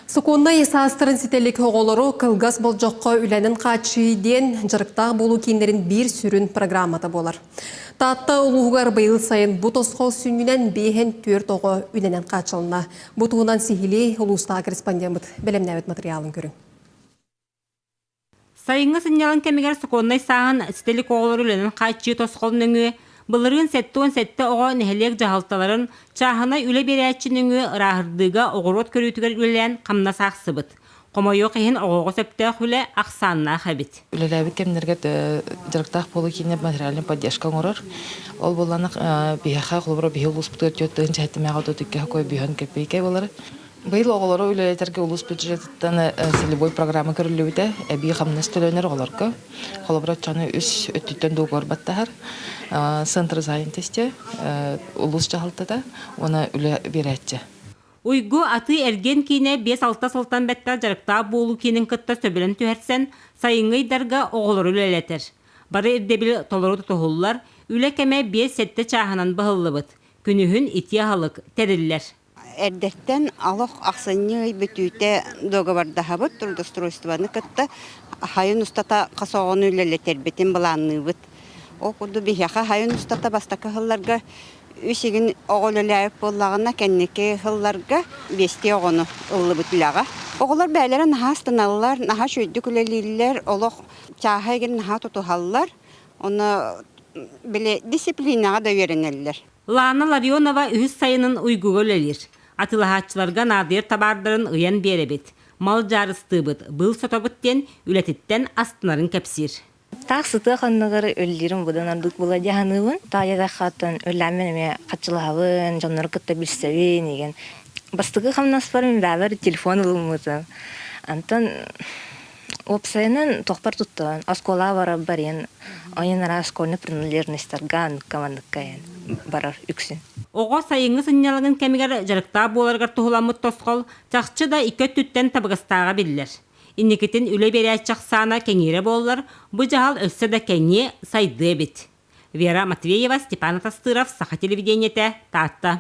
Суконна есастырын сителік оғылыру кылгас болжоққа үленін қачыйден жырықтақ болу кендерін бір сүрін программата болар. Татта ұлуғар байыл сайын бұт осқол сүнінен бейхен төрт оғы үленен қачылына. Бұтуынан сихили ұлуста корреспондент білімнәует материалын көрін. Сайынғы сынялын кемегер суконнай сағын сителік оғылыр үленін қачы тосқолын өңі, Бұлырын сәтті оға нәхелек жағалталарын чағына үлі берәтшінің рағырдыға оғырот көрітігер үлілен қамна сақсыбыт. Қомайоқ ехін оғығы сөпті хүлі ақсанына қабит. Үліләбі кемдерге жырықтақ болу кейіне материалын поддержка ғырыр. Ол боланы бейхақа құлыбыры бейхі ұлыс бұтыр төттігін жәттімеға төттікке қой бейхін көпейке болары. Быйыл оғылары үлелетерге ұлыс бюджеттен селебой программа көрілуіде әбей қамнас төлөнер оғыларғы. Қолыбырат жаны үш өттіттен доғыр баттағар. Центр занятости ұлыс жағалтыда, оны үлі берәтті. Уйгу аты әрген кейіне 5-6 сылтан бәттер жарықта болу кейінің күтті сөбілін түйерсен, сайыңғай дарға оғылары үлелетер. Бары ердебіл толыру тұтығылылар, үлі кәме 5-7 чағынан бұғылы бұд. Күнігін ити ағылық тәрілілер. Әрдеттен алық ақсыны бүтүйте доғабардаға бұд, трудостройстваны күтті, хайын ұстата қасоғын үлелетер бетін бұланны бұд. О куду бихяха хайын устата бастакы хылларга үсігін оғылылайып болағына кәннеке хылларга бесте оғыны ұлы бұтылаға. Оғылар бәлері наға станалылар, наға шөйді күлелілер, олық чаға егер наға тұтухалылар, оны біле дисциплинаға да веренелілер. Лана Ларионова үз сайының ұйгуғы өлелер. Атылағатчыларға надыр табардырын ұян беребет. Мал жарысты бұд, бұл сотобыттен, үлетіттен астынарын кәпсір. Тақсыты қанығыр өлдерім бұдан ардық бұла жағанығын. Тағыда қатын өләмен қатшылағын, жонлары күтті білсәвен еген. Бастығы қамнас барым бәбір телефон ұлымызы. Антон опсайынан тоқпар тұттыған. Аскола бара барен. Ойынара асколны прынылерін істарған командыққайын барар үксін. Оға сайыңғы сынялығын кәмігер жарықта боларғар тұғыламыт тосқол, чақчы да 2 түттен табығыстаға білілер. Иннекетін үлі берәт жақсана кәңері болылар, бұ жағал өсі да кәңе сайды бет. Вера Матвеева, Степан Тастыров, Саха телевидениеті, Татта.